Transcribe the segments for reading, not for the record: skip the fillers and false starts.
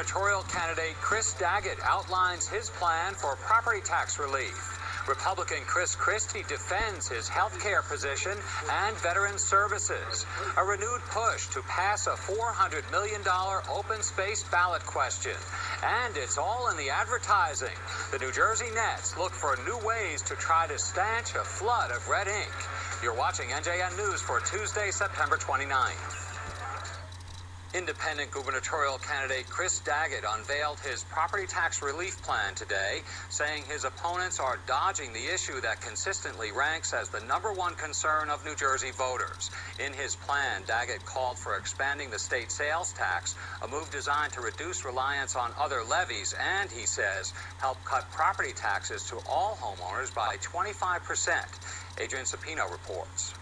gubernatorial candidate Chris Daggett outlines his plan for property tax relief. Republican Chris Christie defends his health care position and veteran services. A renewed push to pass a $400 million open space ballot question. And it's all in the advertising. The New Jersey Nets look for new ways to try to stanch a flood of red ink. You're watching NJN News for Tuesday, September 29th. Independent gubernatorial candidate Chris Daggett unveiled his property tax relief plan today, saying his opponents are dodging the issue that consistently ranks as the #1 concern of New Jersey voters. In his plan, Daggett called for expanding the state sales tax, a move designed to reduce reliance on other levies and, he says, help cut property taxes to all homeowners by 25%. Adrian Sapino reports.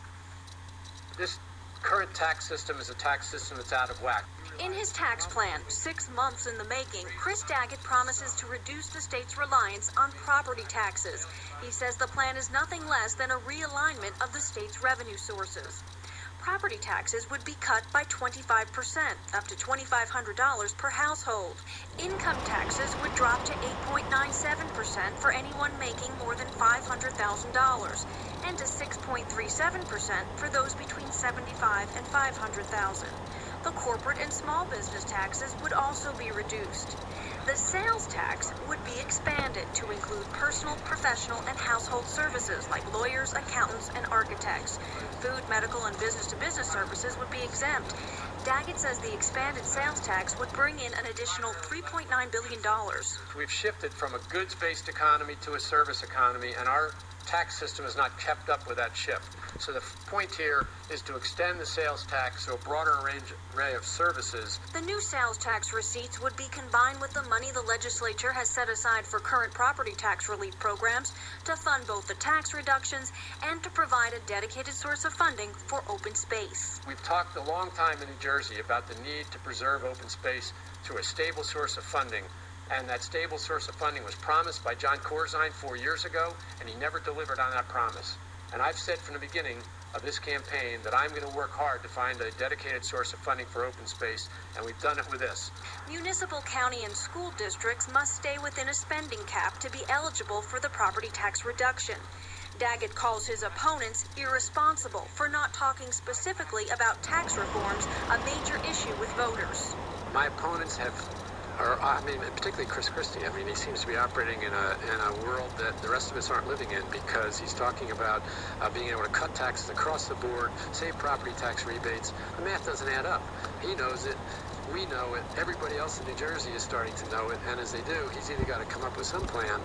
This current tax system is a tax system that's out of whack. In his tax plan, 6 months in the making, Chris Daggett promises to reduce the state's reliance on property taxes. He says the plan is nothing less than a realignment of the state's revenue sources. Property taxes would be cut by 25%, up to $2,500 per household. Income taxes would drop to 8.97% for anyone making more than $500,000, and to 6.37% for those between $75,000 and $500,000. The corporate and small business taxes would also be reduced. The sales tax would be expanded to include personal, professional, and household services like lawyers, accountants, and architects. Food, medical, and business-to-business services would be exempt. Daggett says the expanded sales tax would bring in an additional $3.9 billion. We've shifted from a goods-based economy to a service economy, and our tax system has not kept up with that shift. So the point here is to extend the sales tax to a broader array of services. The new sales tax receipts would be combined with the money the legislature has set aside for current property tax relief programs to fund both the tax reductions and to provide a dedicated source of funding for open space. We've talked a long time in New Jersey about the need to preserve open space through a stable source of funding. And that stable source of funding was promised by John Corzine 4 years ago, and he never delivered on that promise. And I've said from the beginning of this campaign that I'm going to work hard to find a dedicated source of funding for open space, and we've done it with this. Municipal, county, and school districts must stay within a spending cap to be eligible for the property tax reduction. Daggett calls his opponents irresponsible for not talking specifically about tax reforms, a major issue with voters. My opponents particularly Chris Christie. He seems to be operating in a world that the rest of us aren't living in, because he's talking about being able to cut taxes across the board, save property tax rebates. The math doesn't add up. He knows it. We know it. Everybody else in New Jersey is starting to know it, and as they do, he's either got to come up with some plan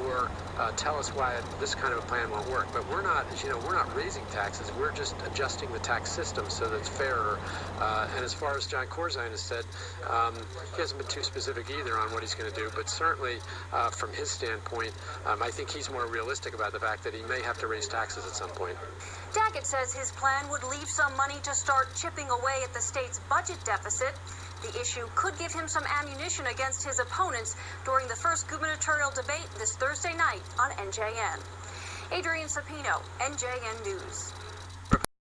or tell us why this kind of a plan won't work. But we're not, we're not raising taxes. We're just adjusting the tax system so that it's fairer. And as far as John Corzine has said, he hasn't been too specific either on what he's going to do. But certainly, from his standpoint, I think he's more realistic about the fact that he may have to raise taxes at some point. Daggett says his plan would leave some money to start chipping away at the state's budget deficit. The issue could give him some ammunition against his opponents during the first gubernatorial debate this Thursday night on NJN. Adrian Sapino, NJN News.